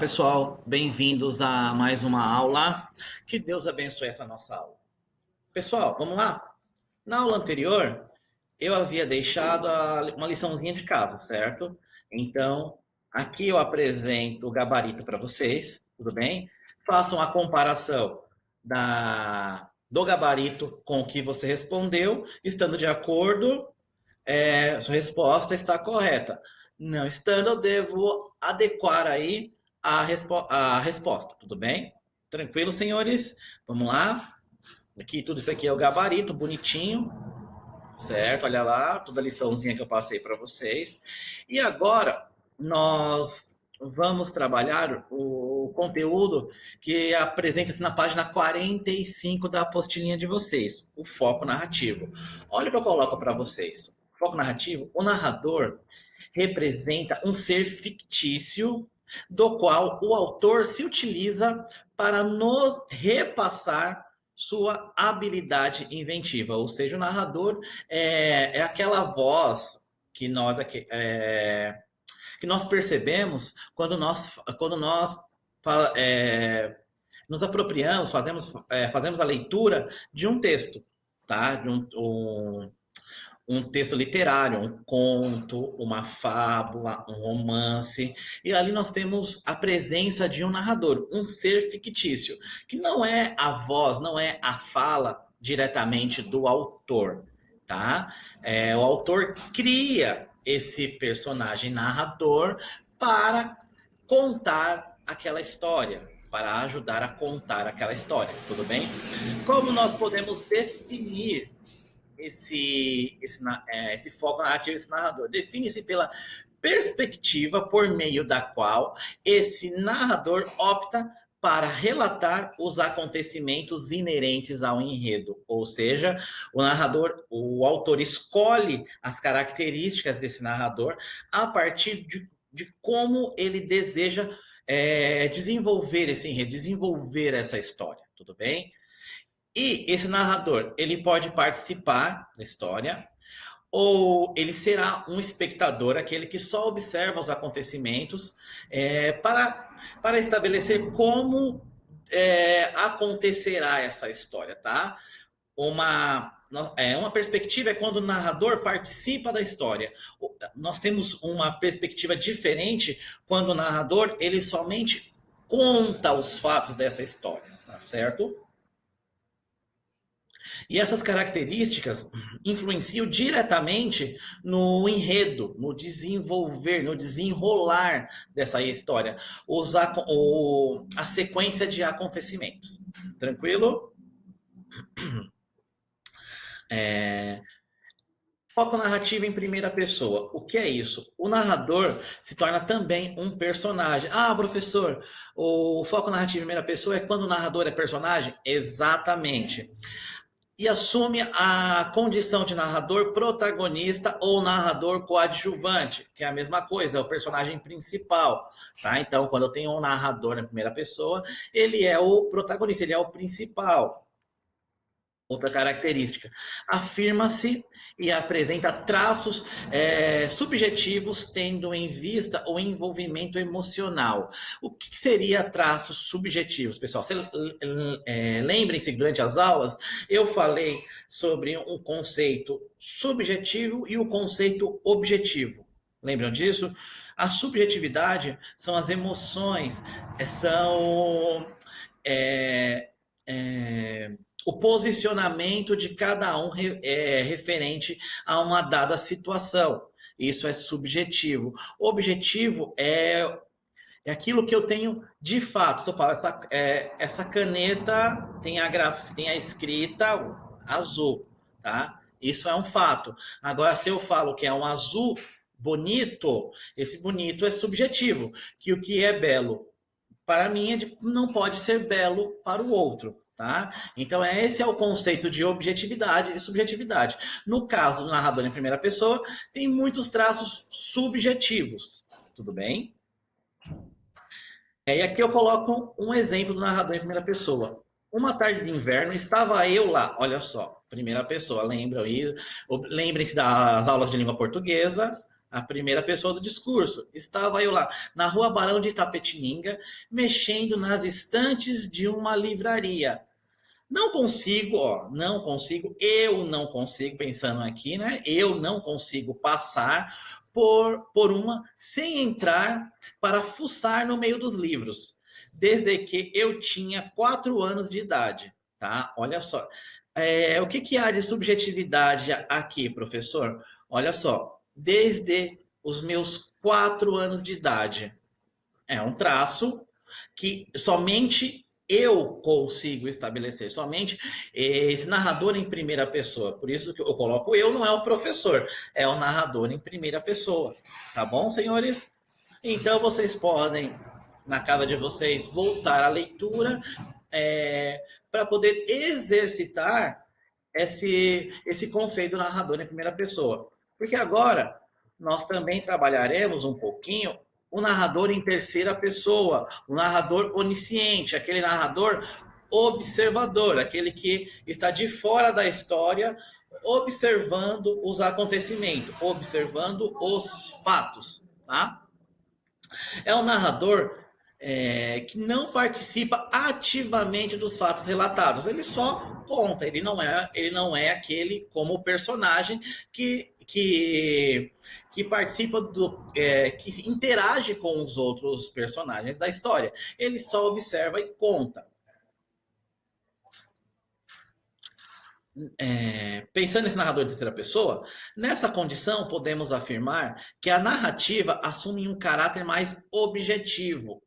Pessoal, bem-vindos a mais uma aula. Que Deus abençoe essa nossa aula. Pessoal, vamos lá? Na aula anterior, eu havia deixado uma liçãozinha de casa, certo? Então, aqui eu apresento o gabarito para vocês, tudo bem? Façam a comparação do gabarito com o que você respondeu, estando de acordo, sua resposta está correta. Não estando, eu devo adequar aí a resposta, tudo bem? Tranquilo, senhores? Vamos lá. Aqui, tudo isso aqui é o gabarito, bonitinho, certo? Olha lá, toda a liçãozinha que eu passei para vocês. E agora, nós vamos trabalhar o conteúdo que apresenta-se na página 45 da apostilinha de vocês, o foco narrativo. Olha o que eu coloco para vocês. Foco narrativo, o narrador representa um ser fictício do qual o autor se utiliza para nos repassar sua habilidade inventiva, ou seja, o narrador é aquela voz que nós percebemos quando nós nos apropriamos, fazemos a leitura de um texto, tá? Um texto literário, um conto, uma fábula, um romance. E ali nós temos a presença de um narrador, um ser fictício, que não é a voz, não é a fala diretamente do autor, tá? O autor cria esse personagem narrador para contar aquela história, para ajudar a contar aquela história, tudo bem? Como nós podemos definir esse foco narrativo, esse narrador? Define-se pela perspectiva por meio da qual esse narrador opta para relatar os acontecimentos inerentes ao enredo, ou seja, o autor escolhe as características desse narrador a partir de como ele deseja desenvolver esse enredo, desenvolver essa história, tudo bem? E esse narrador, ele pode participar da história, ou ele será um espectador, aquele que só observa os acontecimentos para estabelecer como acontecerá essa história, tá? Uma perspectiva é quando o narrador participa da história. Nós temos uma perspectiva diferente quando o narrador ele somente conta os fatos dessa história, tá certo? E essas características influenciam diretamente no enredo, no desenvolver, no desenrolar dessa história, a sequência de acontecimentos. Tranquilo? Foco narrativo em primeira pessoa. O que é isso? O narrador se torna também um personagem. Ah, professor, o foco narrativo em primeira pessoa é quando o narrador é personagem? Exatamente. E assume a condição de narrador protagonista ou narrador coadjuvante, que é a mesma coisa, é o personagem principal, tá? Então, quando eu tenho um narrador na primeira pessoa, ele é o protagonista, ele é o principal. Outra característica, afirma-se e apresenta traços subjetivos, tendo em vista o envolvimento emocional. O que seria traços subjetivos, pessoal? Lembrem-se, durante as aulas, eu falei sobre um conceito subjetivo e o conceito objetivo. Lembram disso? A subjetividade são as emoções, são é, é, o posicionamento de cada um referente a uma dada situação. Isso é subjetivo. Objetivo é aquilo que eu tenho de fato. Se eu falo, essa caneta tem a escrita azul, tá? Isso é um fato. Agora, se eu falo que é um azul bonito, esse bonito é subjetivo. Que o que é belo para mim não pode ser belo para o outro. Tá? Então, esse é o conceito de objetividade e subjetividade. No caso do narrador em primeira pessoa, tem muitos traços subjetivos. Tudo bem? E aqui eu coloco um exemplo do narrador em primeira pessoa. Uma tarde de inverno, estava eu lá, olha só, primeira pessoa, lembrem-se das aulas de língua portuguesa, A primeira pessoa do discurso. Estava eu lá, na rua Barão de Itapetininga, mexendo nas estantes de uma livraria. Não consigo, ó, eu não consigo, pensando aqui, né? Eu não consigo passar por uma sem entrar para fuçar no meio dos livros, desde que eu tinha 4 anos de idade, tá? Olha só. O que, que há de subjetividade aqui, professor? Olha só, desde os meus 4 anos de idade. É um traço que somente eu consigo estabelecer, somente esse narrador em primeira pessoa. Por isso que eu coloco eu, não é o professor, é o narrador em primeira pessoa. Tá bom, senhores? Então vocês podem, na casa de vocês, voltar à leitura para poder exercitar esse conceito do narrador em primeira pessoa. Porque agora nós também trabalharemos um pouquinho o narrador em terceira pessoa, o narrador onisciente, aquele narrador observador, aquele que está de fora da história, observando os acontecimentos, observando os fatos, tá? É um narrador que não participa ativamente dos fatos relatados. Ele só conta. Ele não é aquele como personagem que participa que interage com os outros personagens da história. Ele só observa e conta. Pensando nesse narrador em terceira pessoa, nessa condição podemos afirmar que a narrativa assume um caráter mais objetivo.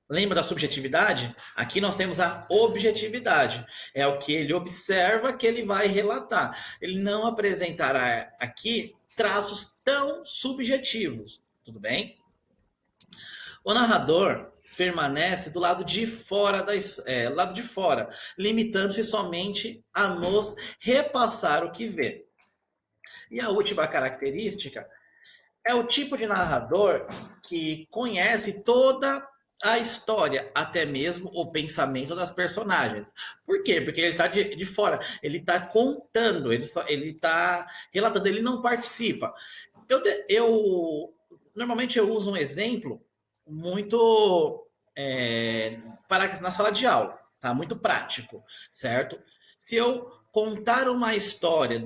Lembra da subjetividade? Aqui nós temos a objetividade. É o que ele observa que ele vai relatar. Ele não apresentará aqui traços tão subjetivos. Tudo bem? O narrador permanece do lado de fora, lado de fora, limitando-se somente a nos repassar o que vê. E a última característica é o tipo de narrador que conhece toda a história, até mesmo o pensamento das personagens. Por quê? Porque ele está de fora, ele está contando, ele está relatando, ele não participa. Normalmente eu uso um exemplo muito para na sala de aula, tá? Muito prático, certo? Se eu contar uma história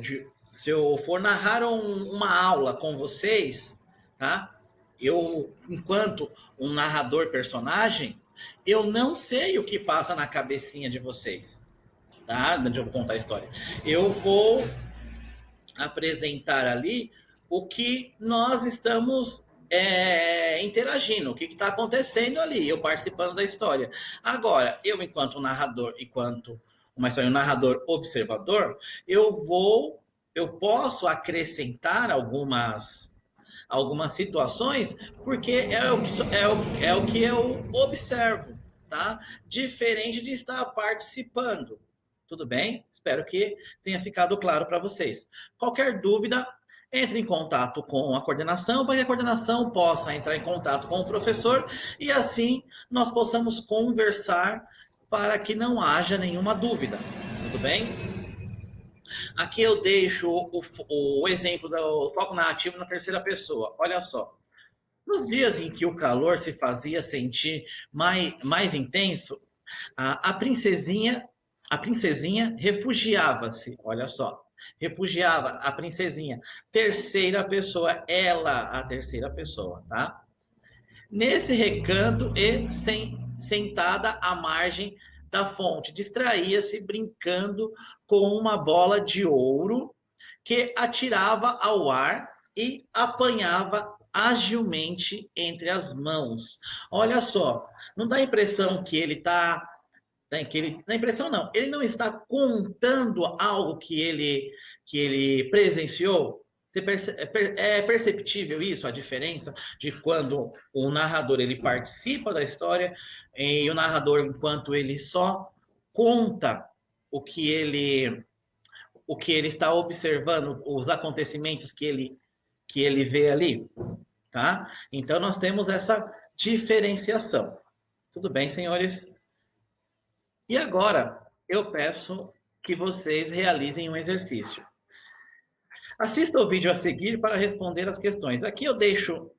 se eu for narrar uma aula com vocês, tá? Eu, enquanto um narrador personagem, eu não sei o que passa na cabecinha de vocês, tá? Onde eu vou contar a história. Eu vou apresentar ali o que nós estamos interagindo, o que está acontecendo ali, eu participando da história. Agora, eu, enquanto narrador, enquanto um narrador observador, eu posso acrescentar algumas situações, porque é o que eu observo, tá? Diferente de estar participando. Tudo bem? Espero que tenha ficado claro para vocês. Qualquer dúvida, entre em contato com a coordenação, para que a coordenação possa entrar em contato com o professor e assim nós possamos conversar para que não haja nenhuma dúvida. Tudo bem? Aqui eu deixo o exemplo do foco narrativo na terceira pessoa. Olha só. Nos dias em que o calor se fazia sentir mais intenso, a princesinha refugiava-se. Olha só. Refugiava a princesinha. Terceira pessoa, ela, a terceira pessoa, tá? Nesse recanto e sentada à margem da fonte, distraía-se brincando com uma bola de ouro que atirava ao ar e apanhava agilmente entre as mãos. Olha só, não dá a impressão que ele está. Dá a impressão não, ele não está contando algo que ele presenciou. É perceptível isso, a diferença de quando o narrador ele participa da história e o narrador, enquanto ele só conta o que ele o que ele está observando, os acontecimentos que ele vê ali, tá? Então nós temos essa diferenciação. Tudo bem, senhores? E agora eu peço que vocês realizem um exercício. Assista o vídeo a seguir para responder as questões. Aqui eu deixo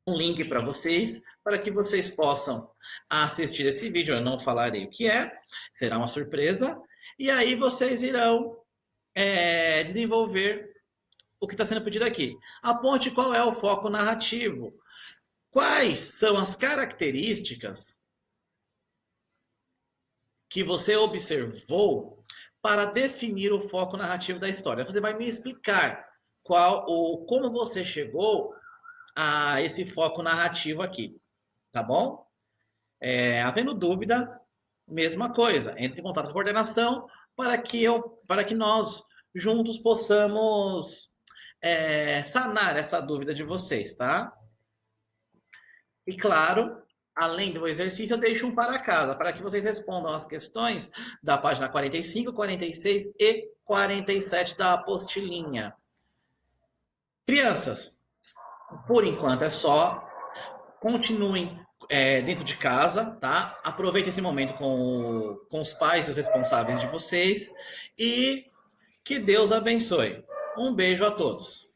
um link para vocês, para que vocês possam assistir esse vídeo. Eu não falarei o que é, será uma surpresa. E aí vocês irão desenvolver o que está sendo pedido aqui. Aponte qual é o foco narrativo. Quais são as características que você observou para definir o foco narrativo da história? Você vai me explicar como você chegou a esse foco narrativo aqui, tá bom? Havendo dúvida, mesma coisa. Entre em contato com a coordenação para que nós juntos possamos sanar essa dúvida de vocês, tá? E claro, além do exercício, eu deixo um para casa, para que vocês respondam as questões da página 45, 46 e 47 da apostilinha. Crianças, por enquanto é só. Continuem dentro de casa, tá? Aproveitem esse momento com os pais e os responsáveis de vocês e que Deus abençoe. Um beijo a todos.